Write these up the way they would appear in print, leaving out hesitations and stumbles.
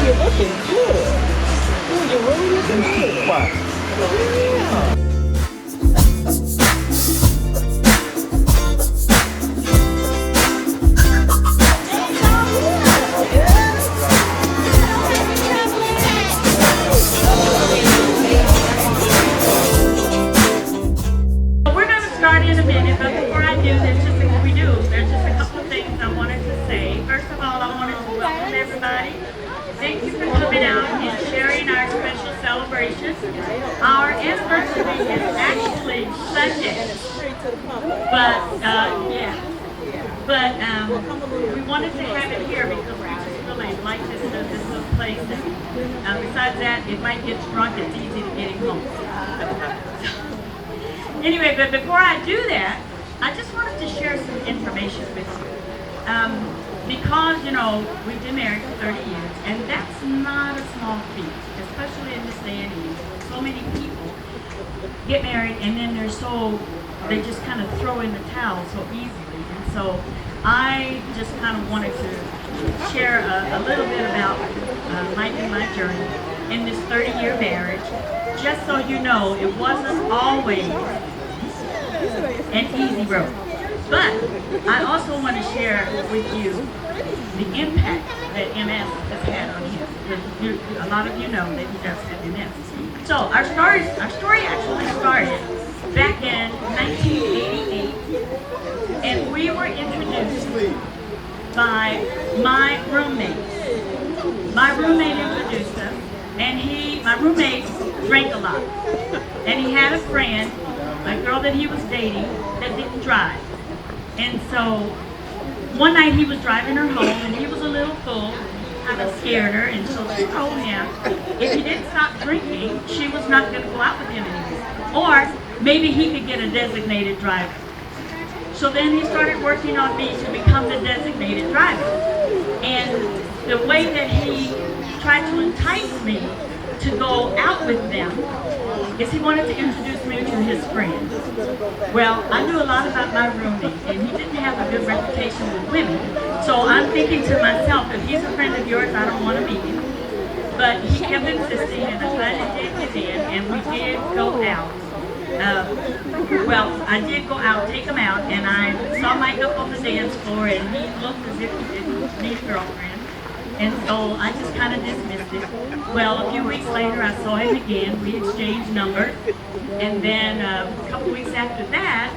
You're looking good. You're really looking good. Yeah. We're going to start in a minute, but before I do, there's just a couple of things I wanted to say. First of all, I wanted to welcome everybody. Thank you for coming out and sharing our special celebration. Our anniversary is actually Sunday, but we wanted to have it here because we just really like this little place. And besides that, if Mike gets drunk, it's easy to get him home. Anyway, but before I do that, I just wanted to share some information with you. Because, you know, we've been married for 30 years, and that's not a small feat, especially in this day and age. So many people get married, and then they just kind of throw in the towel so easily. And so I just kind of wanted to share a little bit about Mike and my journey in this 30-year marriage. Just so you know, it wasn't always an easy road. But I also want to share with you the impact that MS has had on him. Because a lot of you know that he does have MS. So our story actually started back in 1988, and we were introduced by my roommate. My roommate introduced us, and my roommate drank a lot. And he had a friend, a girl that he was dating, that didn't drive. And so one night he was driving her home, and he was a little full, kind of scared her, and so she told him if he didn't stop drinking, she was not going to go out with him anymore. Or maybe he could get a designated driver. So then he started working on me to become the designated driver. And the way that he tried to entice me to go out with them is he wanted to introduce me to his friends. Well, I knew a lot about my roommate, and he didn't have a good reputation with women. So I'm thinking to myself, if he's a friend of yours, I don't want to meet him. But he kept insisting, and I finally did give in, and we did go out. I did go out, take him out, and I saw Mike up on the dance floor, and he looked as if he didn't need a girlfriend. And so I just kind of dismissed it. Well, a few weeks later, I saw him again. We exchanged numbers. And then a couple weeks after that,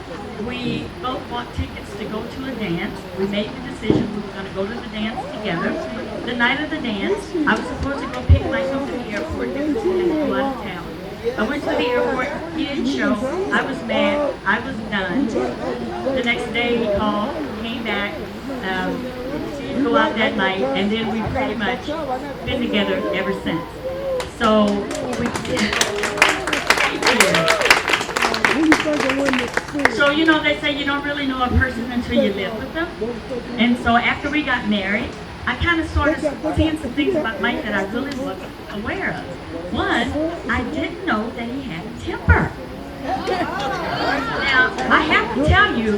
we both bought tickets to go to a dance. We made the decision we were going to go to the dance together. The night of the dance, I was supposed to go pick Mike up at the airport because he had to go out of town. I went to the airport. He didn't show. I was mad. I was done. The next day, he called, came back. Go out that night, and then we've pretty much been together ever since. So we did. So you know, they say you don't really know a person until you live with them. And so after we got married, I kind of started seeing some things about Mike that I really wasn't aware of. One, I didn't know that he had a temper. Now, I have to tell you,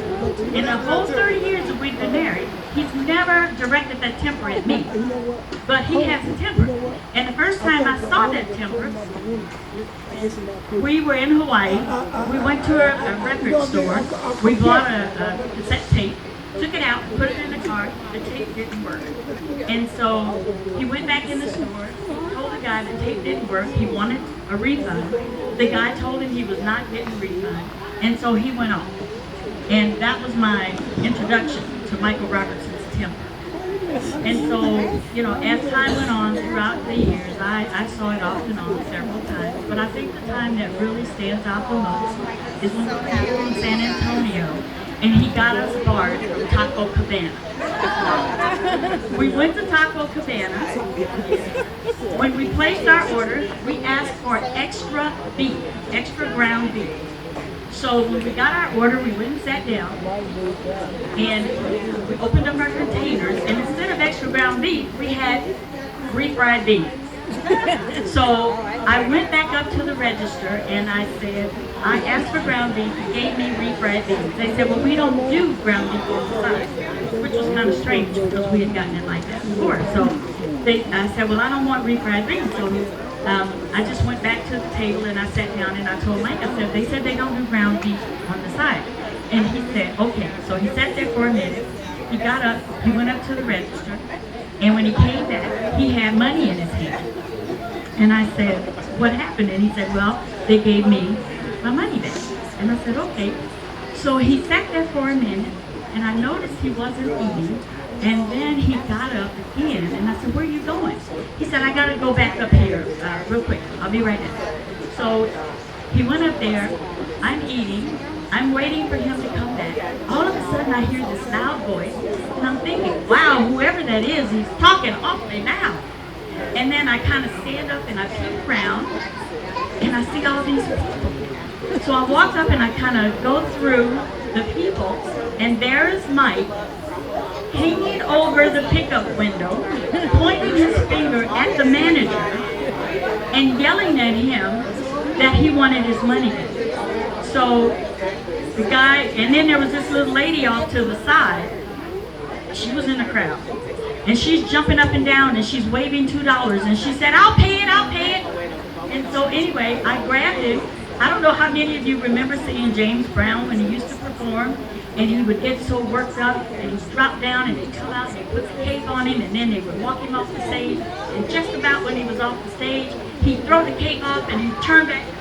in the whole 30 years that we've been married, he's never directed that temper at me. But he has a temper. And the first time I saw that temper, we were in Hawaii. We went to a record store. We bought a cassette tape, took it out, put it in the car. The tape didn't work. And so he went back in the store, told the guy the tape didn't work. He wanted a refund. The guy told him he was not getting a refund. And so he went off. And that was my introduction to Michael Robertson's temper. And so, you know, as time went on throughout the years, I saw it off and on several times. But I think the time that really stands out the most is when we were here in San Antonio, and he got us barred from Taco Cabana. We went to Taco Cabana. When we placed our order, we asked for extra beef, extra ground beef. So when we got our order, we went and sat down, and we opened up our containers, and instead of extra ground beef, we had refried beans. So I went back up to the register, and I asked for ground beef. He gave me refried beans. They said, well, we don't do ground beef on the side, which was kind of strange because we had gotten it like that before. So I said, well, I don't want refried beans. So I just went back to the table and I sat down and I told Mike, I said, they said they don't do ground beef on the side. And he said, okay. So he sat there for a minute. He got up, he went up to the register, and when he came back, he had money in his hand. And I said, what happened? And he said, well, they gave me my money back. And I said, okay. So he sat there for a minute, and I noticed he wasn't eating. And then he got up again, and I said, where are you going? He said, I got to go back up here real quick. I'll be right back. So he went up there. I'm eating. I'm waiting for him to come back. All of a sudden, I hear this loud voice, and I'm thinking, wow, whoever that is, he's talking awfully loud. And then I kind of stand up, and I peek around, and I see all these people. So I walk up, and I kind of go through the people, and there is Mike, hanging over the pickup window, pointing his finger at the manager and yelling at him that he wanted his money back. So the guy, and then there was this little lady off to the side. She was in the crowd, and she's jumping up and down, and she's waving $2, and she said, I'll pay it, I'll pay it. And so anyway, I grabbed it. I don't know how many of you remember seeing James Brown when he used to perform, and he would get so worked up, and he'd drop down, and they'd come out, and they'd put the cake on him, and then they would walk him off the stage, and just about when he was off the stage, he'd throw the cake off, and he'd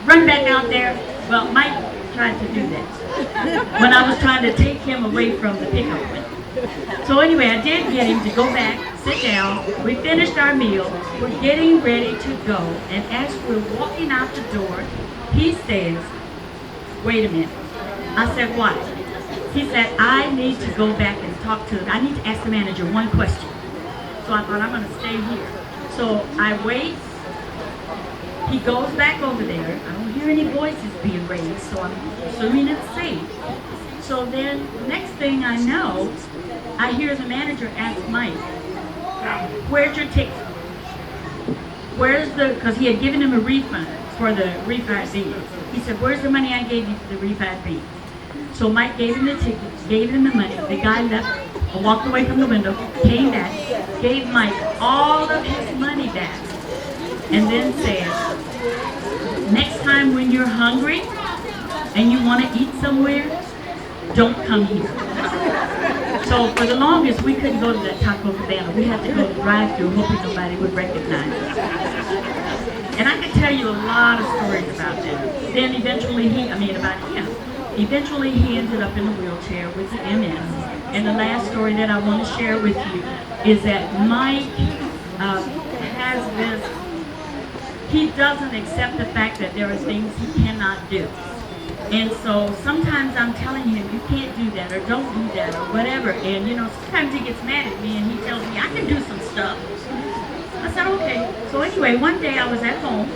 run back out there. Well, Mike tried to do that when I was trying to take him away from the pickup window. So anyway, I did get him to go back, sit down. We finished our meal. We're getting ready to go, and as we're walking out the door, he says, wait a minute. I said, what? He said, I need to go back and I need to ask the manager one question. So I thought, I'm going to stay here. So I wait. He goes back over there. I don't hear any voices being raised, so I'm assuming it's safe. So then, next thing I know, I hear the manager ask Mike, where's your ticket? Because he had given him a refund for the refried beans. He said, where's the money I gave you for the refried beans? So Mike gave him the ticket, gave him the money. The guy left, walked away from the window, came back, gave Mike all of his money back, and then said, next time when you're hungry and you want to eat somewhere, don't come here. So for the longest, we couldn't go to that Taco Cabana. We had to go to the drive-thru, hoping nobody would recognize us. And I could tell you a lot of stories about that. Then eventually about him. Eventually he ended up in a wheelchair with MS. And the last story that I want to share with you is that Mike has this, he doesn't accept the fact that there are things he cannot do. And so sometimes I'm telling him, you can't do that, or don't do that, or whatever. And sometimes he gets mad at me and he tells me, I can do some stuff. I said, okay. So anyway, one day I was at home,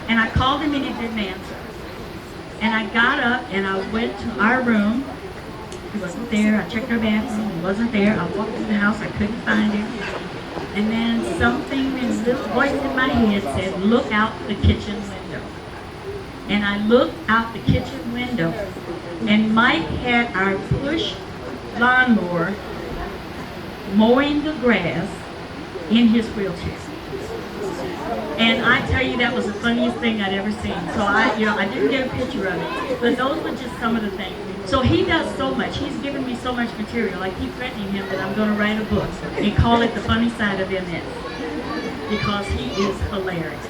and I called him and he didn't answer. And I got up and I went to our room. He wasn't there. I checked our bathroom. He wasn't there. I walked through the house. I couldn't find him. And then something, this little voice in my head said, look out the kitchen window. And I looked out the kitchen window, and Mike had our push lawnmower mowing the grass in his wheelchair. And I tell you, that was the funniest thing I'd ever seen. So I didn't get a picture of it, but those were just some of the things. So he does so much. He's given me so much material. I keep threatening him that I'm going to write a book and call it The Funny Side of MS, because he is hilarious.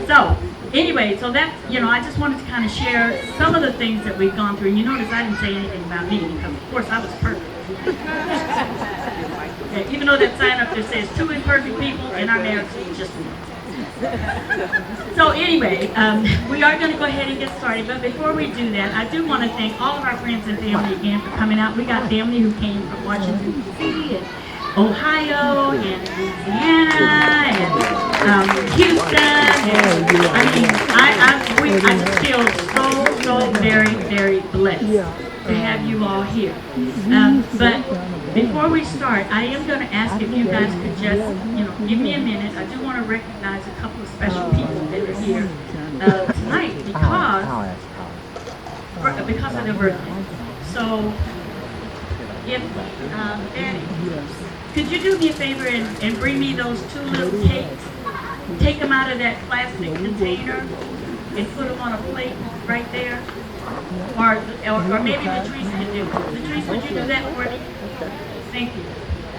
So anyway, so that, I just wanted to kind of share some of the things that we've gone through. And you notice I didn't say anything about me, because of course I was perfect. Okay, even though that sign up there says 2 imperfect people, and our marriage is just 1. So anyway, we are going to go ahead and get started, but before we do that, I do want to thank all of our friends and family again for coming out. We got family who came from Washington, D.C., and Ohio, and Louisiana, and Houston. And, I just feel so so very, very blessed to have you all here. But before we start, I am going to ask if you guys could just, give me a minute. I do want to recognize a couple of special people that are here tonight because of their birthday. So, if Daddy, could you do me a favor and bring me those 2 little cakes? Take them out of that plastic container and put them on a plate right there. Or maybe Latrice can do it. Latrice, would you do that for me? Thank you.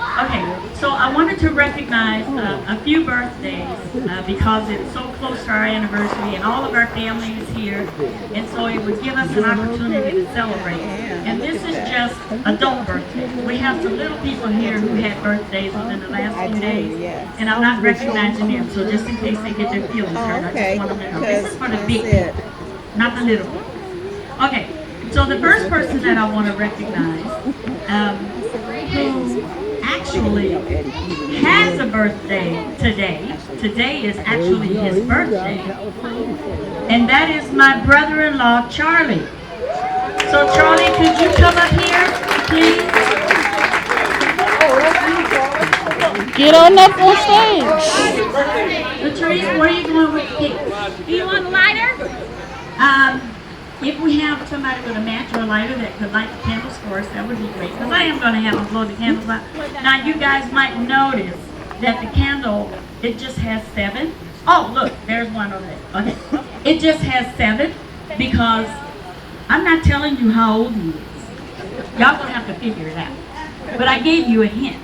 Okay, so I wanted to recognize a few birthdays because it's so close to our anniversary and all of our family is here, and so it would give us an opportunity to celebrate. And this is just adult birthdays. We have some little people here who had birthdays within the last few days, and I'm not recognizing them, so just in case they get their feelings hurt, I just want them to know. This is for the big people, not the little people. Okay, so the first person that I want to recognize, who actually has a birthday today. Today is actually his birthday. And that is my brother-in-law, Charlie. So Charlie, could you come up here, please? Get on up on stage. Latrice, where are you going with the cake? Do you want a lighter? If we have somebody with a match or a lighter that could light the candles for us, that would be great. Because I am going to have them blow the candles out. Now, you guys might notice that the candle, it just has 7. Oh, look, there's one over there. Okay. It just has 7 because I'm not telling you how old he is. Y'all going to have to figure it out. But I gave you a hint.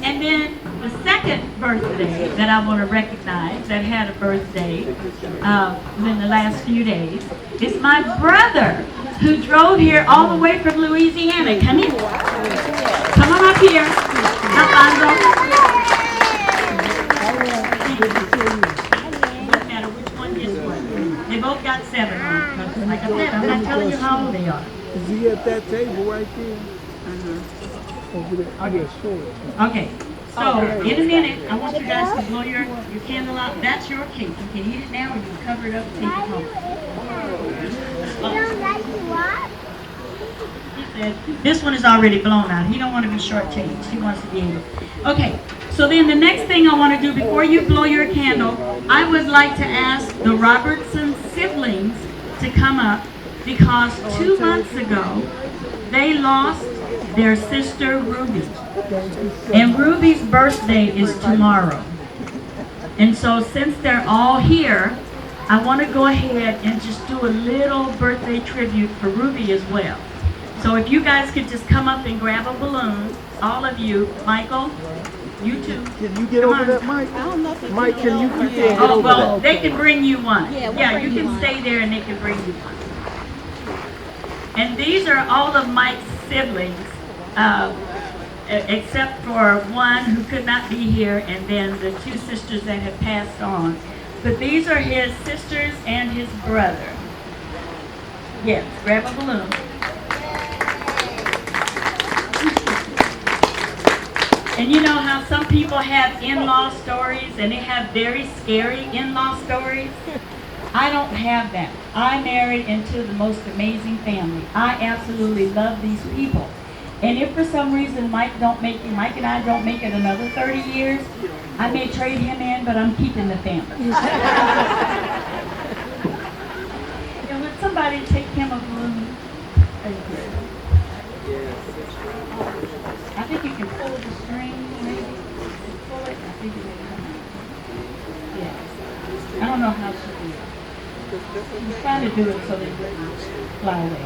And then the second birthday that I want to recognize that had a birthday within the last few days is my brother who drove here all the way from Louisiana. Come in. Come on up here. Alfonso. It doesn't matter which one gets one. They both got 7 on. Like I said, I'm not telling you how old they are. Is he at that table right there? Over there. I get short. Okay, so in a minute, I want you guys to blow your candle out. That's your cake. You can eat it now or you can cover it up and take it home. He said, this one is already blown out. He don't want to be shortchanged. He wants to be able. Okay, so then the next thing I want to do before you blow your candle, I would like to ask the Robertson siblings to come up because 2 months ago, they lost their sister Ruby. And Ruby's birthday is tomorrow. And so since they're all here, I want to go ahead and just do a little birthday tribute for Ruby as well. So if you guys could just come up and grab a balloon, all of you, Michael, you too. Can you get over that, Mike? Mike, can you can't get Oh, over well, that? they can bring you one. Yeah, You can stay there and they can bring you one. And these are all of Mike's siblings, except for one who could not be here, and then the 2 sisters that have passed on. But these are his sisters and his brother. Yes, grab a balloon. And you know how some people have in-law stories, and they have very scary in-law stories? I don't have that. I married into the most amazing family. I absolutely love these people. And if for some reason Mike and I don't make it another 30 years, I may trade him in, but I'm keeping the family. Would somebody take him a balloon? Thank you. I think you can pull the string, maybe. Pull it. I think it may come out. Yeah. I don't know how to do it. I'm trying to do it so they wouldn't fly away.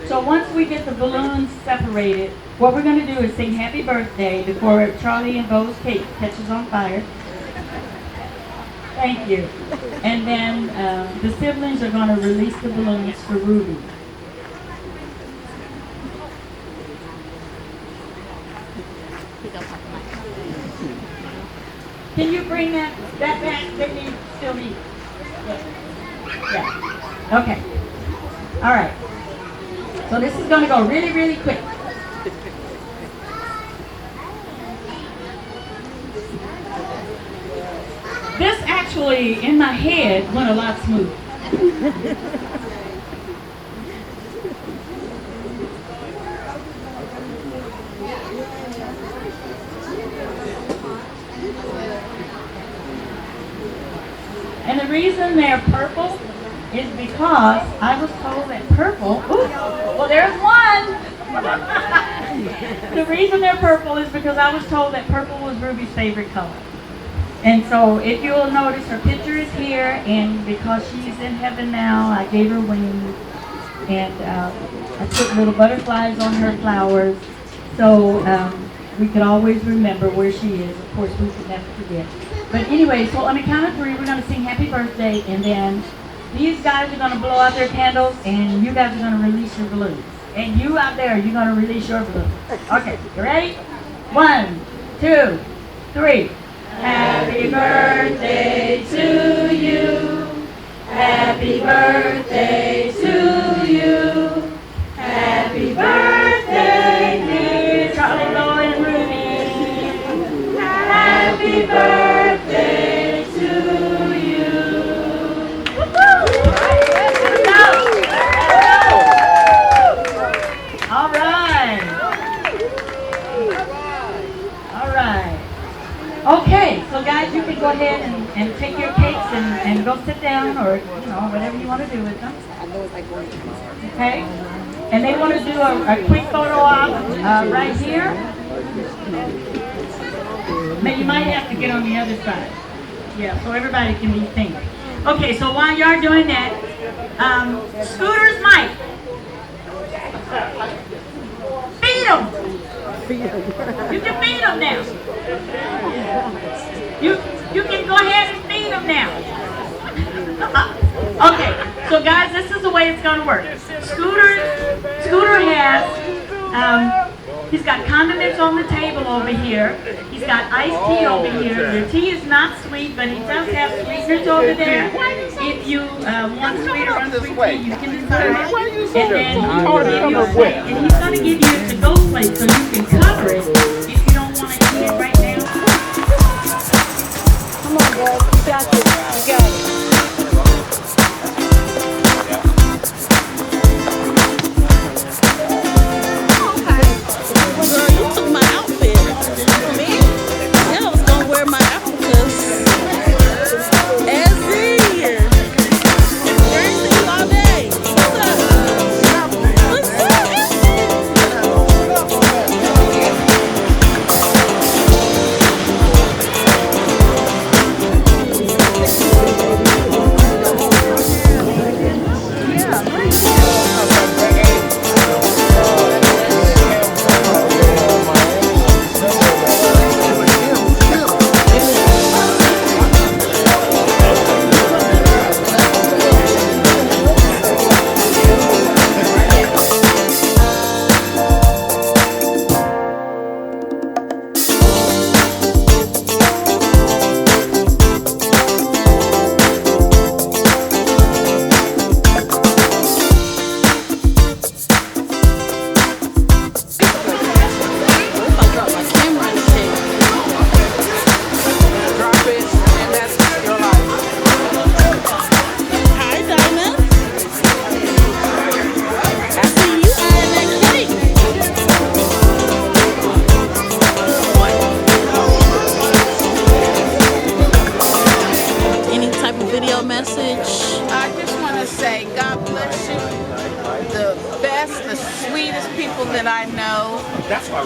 So once we get the balloons separated, what we're going to do is sing happy birthday before Charlie and Bo's cake catches on fire. Thank you. And then the siblings are going to release the balloons for Ruby. Can you bring that back that you still need? Yeah. Okay. All right. So this is going to go really, really quick. This actually actually, in my head, went a lot smoother. And the reason they're purple is because I was told that purple, ooh, well there's one! The reason they're purple is because I was told that purple was Ruby's favorite color. And so if you'll notice, her picture is here, and because she's in heaven now, I gave her wings, and I put little butterflies on her flowers, so we could always remember where she is. Of course, we could never forget. But anyway, so on the count of 3, we're going to sing happy birthday, and then these guys are going to blow out their candles, and you guys are going to release your balloons. And you out there, you're going to release your balloons. Okay, you ready? 1, 2, 3. Happy birthday to you. Happy birthday to you. Happy birthday, dear Charlie, Laura, and Ruby. Happy birthday to you. All right. All right. Okay, so guys, you can go ahead and take your cakes and go sit down, or whatever you want to do with them. Okay? And they want to do a quick photo op right here. You might have to get on the other side. Yeah, so everybody can be seen. Okay, so while you're doing that, Scooter's mic. Feed them. You can feed them now. You can go ahead and feed them now. Okay, so guys, this is the way it's going to work. Scooter has, he's got condiments on the table over here. He's got iced tea over here. Your tea is not sweet, but he does have sweeteners over there. If you want sweet or unsweet tea, you can decide. And then he's going to give you a to-go plate so you can cover it if you don't want to eat it right now. Come on, girl. You got this. You got it.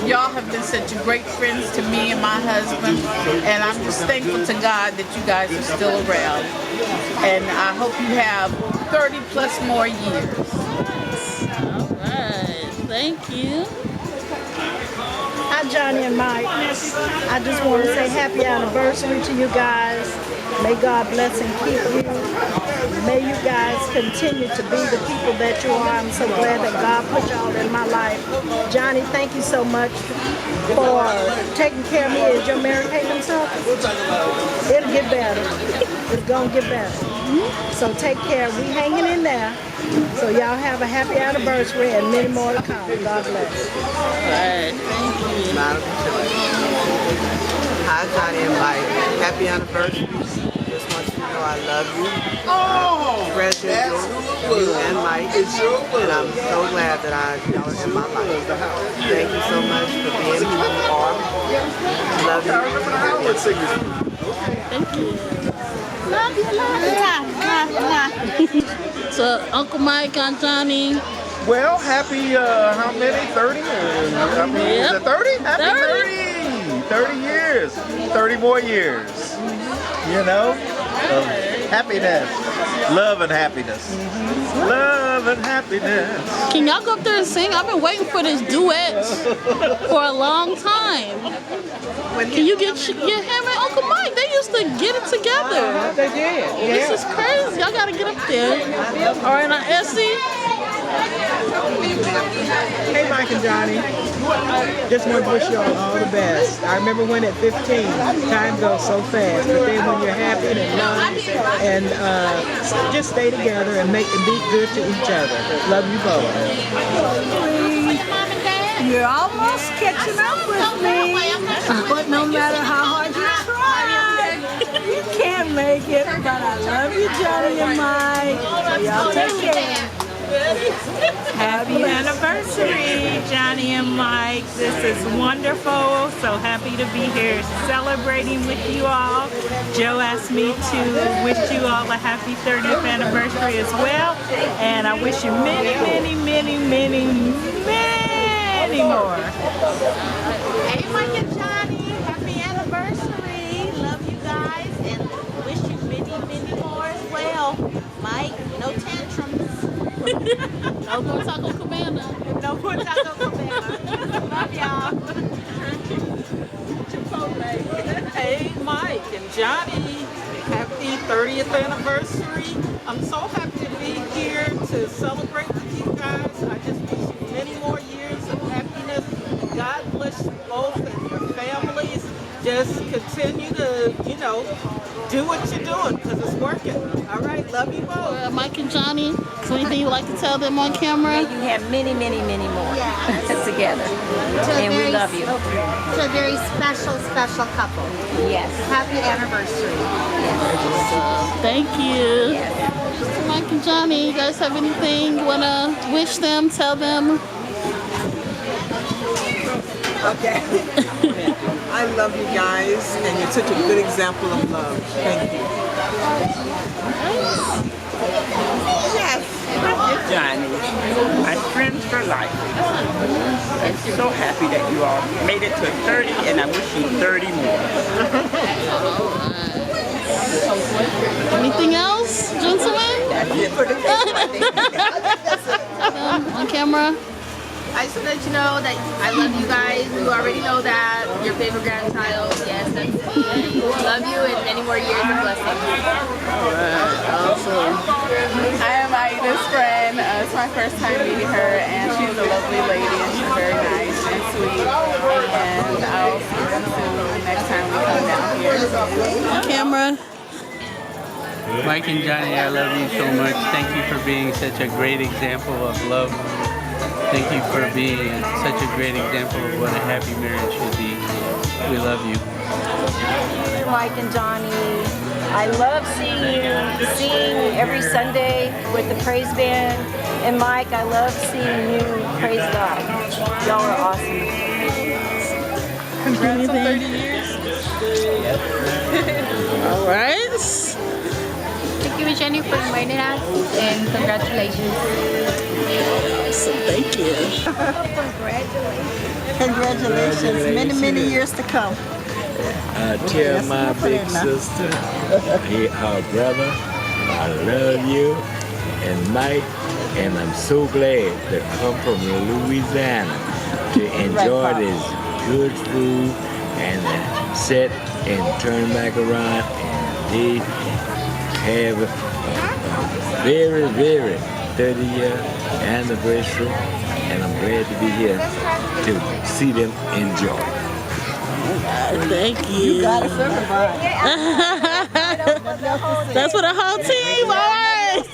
Y'all have been such great friends to me and my husband, and I'm just thankful to God that you guys are still around. And I hope you have 30 plus more years. All right, thank you. Hi, Johnny and Mike. I just want to say happy anniversary to you guys. May God bless and keep you. May you guys continue to be the people that you are. I'm so glad that God put y'all in my life. Johnny, thank you so much for taking care of me. Is your Mary Kay himself? It'll get better. It's going to get better. So take care. We hanging in there. So y'all have a happy anniversary and many more to come. God bless. All right, thank you. Hi, Johnny and Mike. Happy anniversary. Just want you to I love you. Treasure you and Mike. And I'm so glad that y'all are in my life. Thank you so much for being who you are. Love you. Thank you. Love you. So, Uncle Mike, Aunt Johnnie. Well, happy, how many? 30? I mean, is it 30? Happy 30 years. 30 more years. You know? Happiless. Love and happiness. Love and happiness. Can y'all go up there and sing? I've been waiting for this duet for a long time. Can you get him and Uncle Mike? They used to get it together. They did. This is crazy. Y'all gotta get up there. All right, now Essie. Hey, Mike and Johnnie. Just want to wish you all the best. I remember when at 15, time goes so fast, but then when you're happy and love and just stay together and be good to each other. Love you both. You're almost catching up with me, but no matter how hard you try, you can't make it. But I love you, Johnnie and Mike. So y'all take care. Happy anniversary, Johnnie and Mike. This is wonderful. So happy to be here celebrating with you all. Joe asked me to wish you all a happy 30th anniversary as well. And I wish you many, many, many, many, many more. Hey, Mike and Johnnie, happy anniversary. Love you guys and wish you many, many more as well. Mike, no tantrums. No more Taco Cabana. No more Taco Cabana. Love y'all. Hey, Mike and Johnnie, happy 30th anniversary. I'm so happy to be here to celebrate with you guys. I just wish you many more years of happiness. God bless you both and your families. Just continue to, do what you're doing because it's working. All right, love you both. Mike and Johnnie, is there anything you'd like to tell them on camera? You have many, many, many more together. And we love you. It's a very special, special couple. Yes. Happy anniversary. Thank you. Yes. Mike and Johnnie, you guys have anything you want to wish them, tell them? Okay. I love you guys, and you're such a good example of love. Thank you. Yes. Johnnie, my friends for life. I'm so happy that you all made it to 30, and I wish you 30 more. Anything else, gentlemen? That's it for the On camera? I just want to let you know that I love you guys. You already know that. Your favorite grandchild. Yes, that's me. Love you and many more years of blessings. Alright, awesome. I am Aida's friend. It's my first time meeting her, and she's a lovely lady, and she's very nice and sweet. And I'll see them soon next time we come down here. On camera? Mike and Johnnie, I love you so much. Thank you for being such a great example of love. Thank you for being such a great example of what a happy marriage should be. We love you. Mike and Johnnie, I love seeing you sing every Sunday with the praise band. And Mike, I love seeing you praise God. Y'all are awesome. Congrats on 30 years. All right. Thank you, Jenny, for inviting us, and congratulations. So thank you. Congratulations. Many, many years to come. Tell my big sister, her brother, I love you, and Mike, and I'm so glad to come from Louisiana to enjoy this good food and sit and turn back around, and they have a very, very 30-year anniversary, and I'm glad to be here to see them enjoy. Thank you. You got it certified. That's for the whole team. All right.